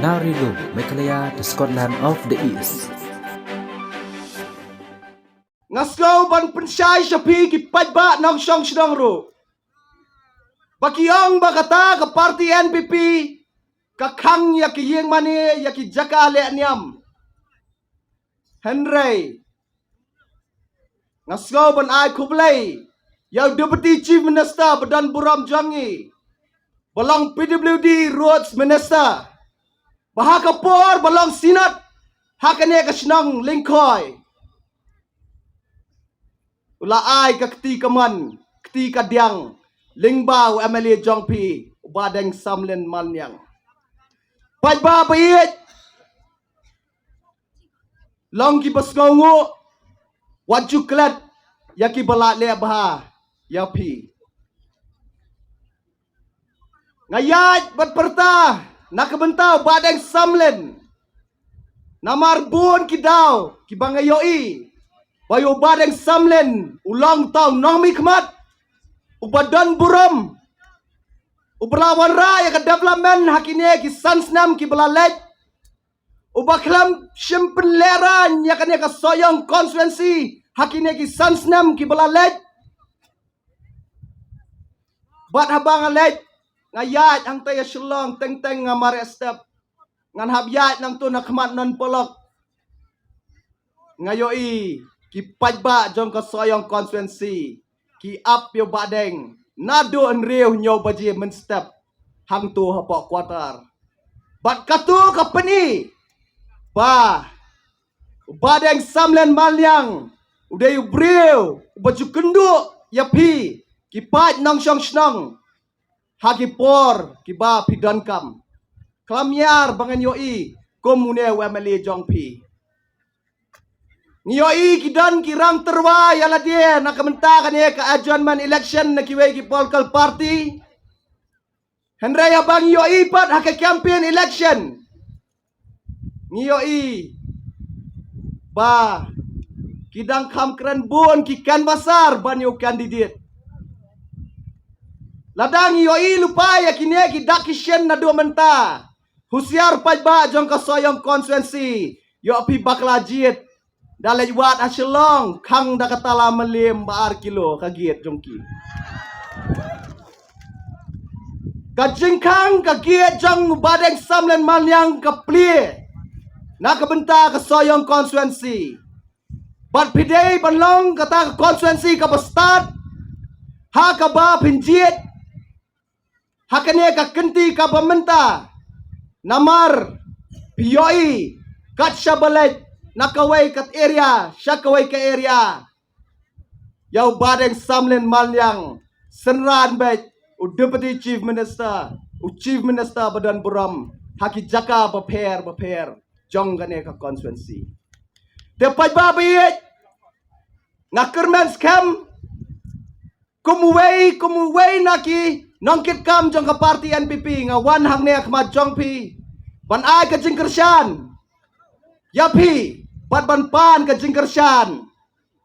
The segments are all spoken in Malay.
Narilu, Meghalaya, the Scotland of the East. Ngaslaw ban pensay sapi ki pajba nang song sedang ro. Bakiang bakata ke parti NPP kakang ya ki yeng mani ya ki jaka le niam. Henry ngaslaw ban ai kublai ya Deputy Chief Minister Badan Buram Jangi. Balang PWD Roads Minister. Bahaka por balang Senat hakane ka senang lingkoi. Ula ai ka keti kaman, keti kadiang, lingba MLA Jongpi, badeng samlen manyang. Pajba bayit, long ki basngongo, waju klat, yaki balat le baha, yapi. Ngayat berperta, nakabentau badeng samlen, namar bun kidaw, kibangayoi, bayo badeng samlen, ulang tahun nomi kemat, ubadan buram, ubelawan raya ke development hakine ki sansnam ki belalej, ubaklam simpen leran yakane ke soyong konstituensi hakine ki sansnam ki belalej, bat habang alej, ngayat ang tayo silong teng-teng ngamare step, ngan habyat nang tu nakmat non polok, ngayoi, ki pajba jong ke soyong konstituensi, ki up yo badeng, nado enriu nyo baji menstep, hang tu hapok kuatar. Bat katu kapeni, ba, badeng samlen malyang, uday ubriu, baju kenduk, yapi, ki paj nang syong senang, hagi por, ki ba pidan kam. Klamyar bangan yoi, komune wemeli jongpi. Ngiyoi kidan kirang terwa yala dia nak mentakan ye ke adjournment election na kiwei ki political party. Hendrai abang ngiyoi pat hake campaign election. Ngiyoi ba kidang kam keren bun ki kan basar banyo kandidat. Ladang ngiyoi lupa ya kini ki dakisyen na dua menta. Husiar pajba jong kasoyong konstituensi. Yo api baklajit. Dalai wat asilong kang da katala melim baar kilo kagiet jongki. Kajingkang kagiet jong badeng samlen manyang kaplie. Na kabenta kasoyong konstituensi. Bat pidei banlong kata konstituensi kapastad. Ha kaba pinjit. Hakane kakenti kabamenta. Namar piyoi kat syabalet. Nakaway kat area, siya kaway ka area. Yaw badeng samlen malyang, senran bet, u Deputy Chief Minister, u Chief Minister Badan Buram, haki jaka baper, jong gane ka konstituensi. Depai babiyit, ngakermen scam, kumuway naki, nongkit kam jong ka party NPP, nga wan hang ne akmat jong pi, ban ay ka jingkersyan, yapi, bat ban pan ke jingkersyan,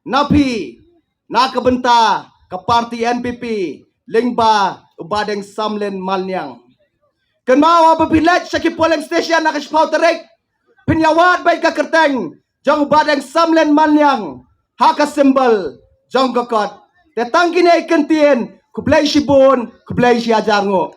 napi, nakabenta ke parti NPP, lingba ubadeng samlen malnyang. Kenmawa bepilat syaki polling station nak sepau terik, penyawat baik ke kerteng, jong ubadeng samlen malnyang, haka simbol, jong kokot, tetang kini kentien, kublai sibun, kublai siajar ngo.